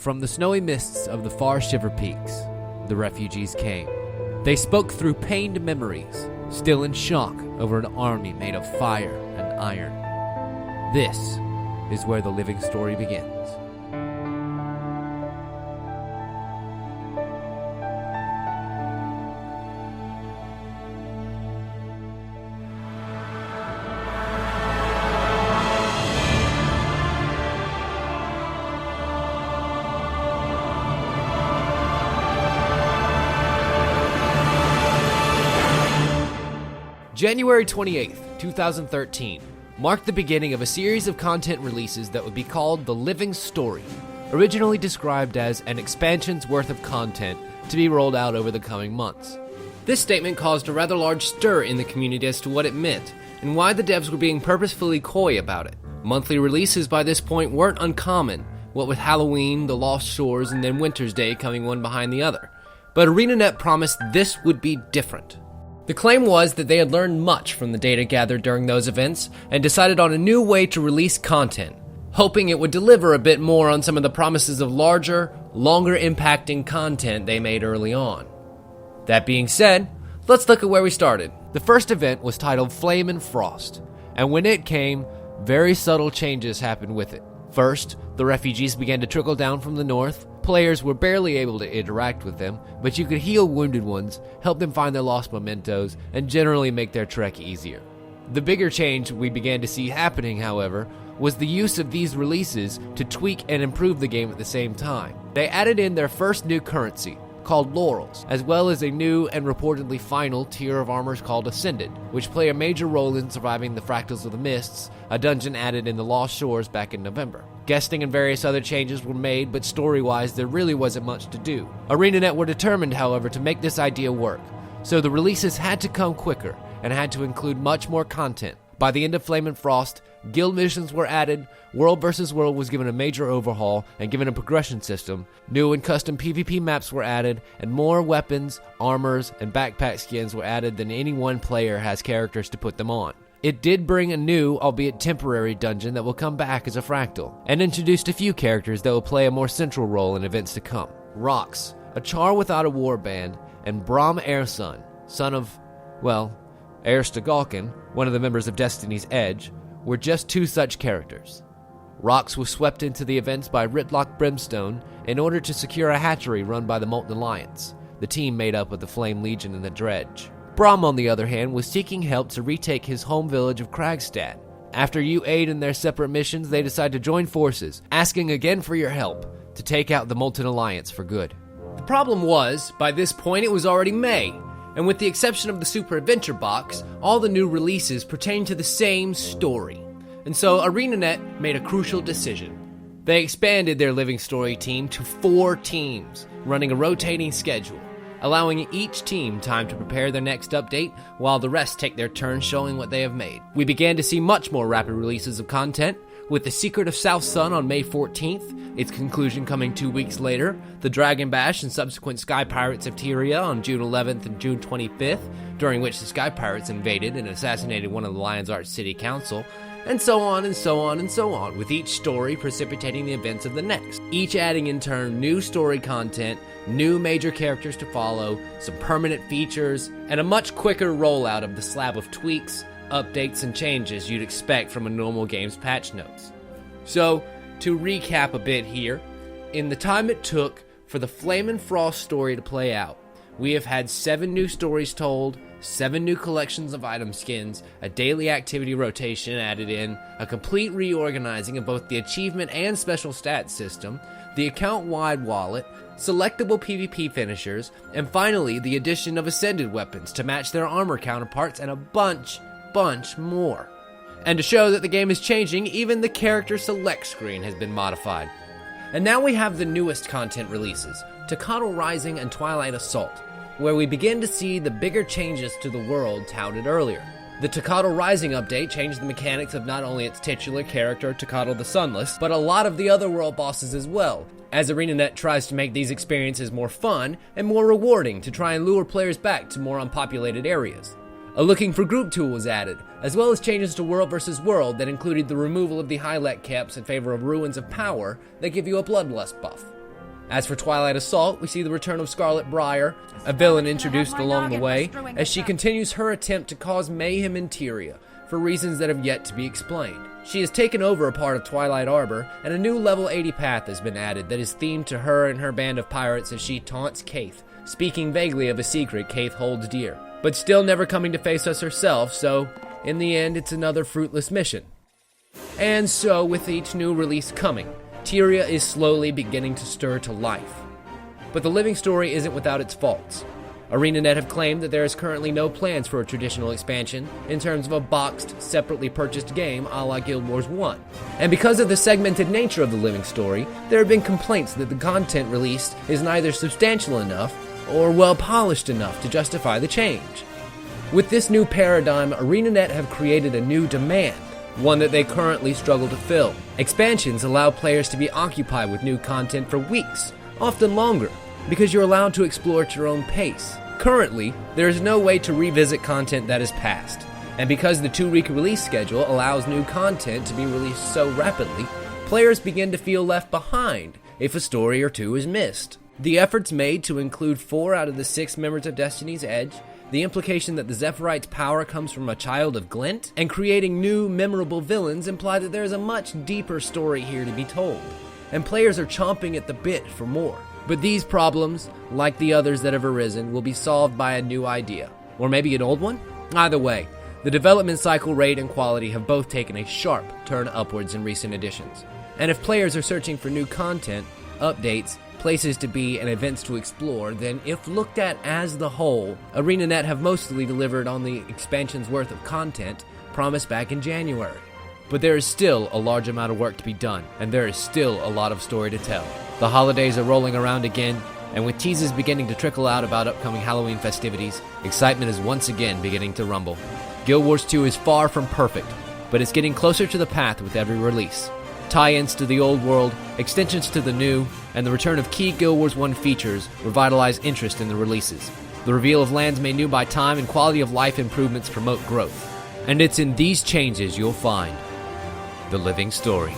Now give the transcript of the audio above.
From the snowy mists of the far shiver peaks, the refugees came. They spoke through pained memories, still in shock over an army made of fire and iron. This is where the living story begins. January 28th, 2013, marked the beginning of a series of content releases that would be called The Living Story, originally described as an expansion's worth of content to be rolled out over the coming months. This statement caused a rather large stir in the community as to what it meant, and why the devs were being purposefully coy about it. Monthly releases by this point weren't uncommon, what with Halloween, The Lost Shores, and then Winter's Day coming one behind the other. But Arenanet promised this would be different. The claim was that they had learned much from the data gathered during those events and decided on a new way to release content, hoping it would deliver a bit more on some of the promises of larger, longer impacting content they made early on. That being said, let's look at where we started. The first event was titled Flame and Frost, and when it came, very subtle changes happened with it. First, the refugees began to trickle down from the north. Players were barely able to interact with them, but you could heal wounded ones, help them find their lost mementos, and generally make their trek easier. The bigger change we began to see happening, however, was the use of these releases to tweak and improve the game at the same time. They added in their first new currency, called Laurels, as well as a new and reportedly final tier of armors called Ascended, which play a major role in surviving the Fractals of the Mists, a dungeon added in the Lost Shores back in November. Guesting and various other changes were made, but story-wise there really wasn't much to do. Arenanet were determined, however, to make this idea work, so the releases had to come quicker and had to include much more content. By the end of Flame and Frost, guild missions were added, World vs. World was given a major overhaul and given a progression system, new and custom PvP maps were added, and more weapons, armors, and backpack skins were added than any one player has characters to put them on. It did bring a new, albeit temporary, dungeon that will come back as a fractal, and introduced a few characters that will play a more central role in events to come. Rox, a char without a warband, and Brahm Airsun, son of, well, Airstagalkin, one of the members of Destiny's Edge, were just two such characters. Rox was swept into the events by Ritlock Brimstone in order to secure a hatchery run by the Molten Alliance, the team made up of the Flame Legion and the Dredge. Brahm, on the other hand, was seeking help to retake his home village of Kragstad. After you aid in their separate missions, they decide to join forces, asking again for your help to take out the Molten Alliance for good. The problem was, by this point it was already May, and with the exception of the Super Adventure box, all the new releases pertain to the same story. And so Arenanet made a crucial decision. They expanded their Living Story team to 4 teams, running a rotating schedule, allowing each team time to prepare their next update while the rest take their turn showing what they have made. We began to see much more rapid releases of content, with The Secret of South Sun on May 14th, its conclusion coming 2 weeks later, the Dragon Bash and subsequent Sky Pirates of Tyria on June 11th and June 25th, during which the Sky Pirates invaded and assassinated one of the Lion's Arch City Council, and so on and so on and so on, with each story precipitating the events of the next, each adding in turn new story content, new major characters to follow, some permanent features, and a much quicker rollout of the slab of tweaks, updates, and changes you'd expect from a normal game's patch notes. So, to recap a bit here, in the time it took for the Flame and Frost story to play out, we have had 7 new stories told, 7 new collections of item skins, a daily activity rotation added in, a complete reorganizing of both the achievement and special stats system, the account-wide wallet, selectable PvP finishers, and finally the addition of Ascended weapons to match their armor counterparts, and a bunch more. And to show that the game is changing, even the character select screen has been modified. And now we have the newest content releases, Tocatl Rising and Twilight Assault, where we begin to see the bigger changes to the world touted earlier. The Tocatl Rising update changed the mechanics of not only its titular character, Tocatl the Sunless, but a lot of the other world bosses as well, as Arenanet tries to make these experiences more fun and more rewarding to try and lure players back to more unpopulated areas. A Looking for Group tool was added, as well as changes to World vs. World that included the removal of the Hylek caps in favor of Ruins of Power that give you a Bloodlust buff. As for Twilight Assault, we see the return of Scarlet Briar, a villain introduced along the way, as she continues her attempt to cause mayhem in Tyria, for reasons that have yet to be explained. She has taken over a part of Twilight Arbor, and a new level 80 path has been added that is themed to her and her band of pirates as she taunts Kaith, speaking vaguely of a secret Kaith holds dear, but still never coming to face us herself, so in the end it's another fruitless mission. And so, with each new release coming, Tyria is slowly beginning to stir to life. But the living story isn't without its faults. Arenanet have claimed that there is currently no plans for a traditional expansion in terms of a boxed, separately purchased game a la Guild Wars 1. And because of the segmented nature of the living story, there have been complaints that the content released is neither substantial enough or well polished enough to justify the change. With this new paradigm, Arenanet have created a new demand, one that they currently struggle to fill. Expansions allow players to be occupied with new content for weeks, often longer, because you're allowed to explore at your own pace. Currently, there is no way to revisit content that is past, and because the 2-week release schedule allows new content to be released so rapidly, players begin to feel left behind if a story or two is missed. The efforts made to include 4 out of the 6 members of Destiny's Edge, the implication that the Zephyrite's power comes from a child of Glint, and creating new, memorable villains imply that there is a much deeper story here to be told, and players are chomping at the bit for more. But these problems, like the others that have arisen, will be solved by a new idea, or maybe an old one? Either way, the development cycle rate and quality have both taken a sharp turn upwards in recent editions. And if players are searching for new content, updates, places to be, and events to explore, then if looked at as the whole, Arenanet have mostly delivered on the expansion's worth of content promised back in January. But there is still a large amount of work to be done, and there is still a lot of story to tell. The holidays are rolling around again, and with teases beginning to trickle out about upcoming Halloween festivities, excitement is once again beginning to rumble. Guild Wars 2 is far from perfect, but it's getting closer to the path with every release. Tie-ins to the old world, extensions to the new, and the return of key Guild Wars 1 features revitalize interest in the releases. The reveal of lands made new by time and quality of life improvements promote growth. And it's in these changes you'll find the living story.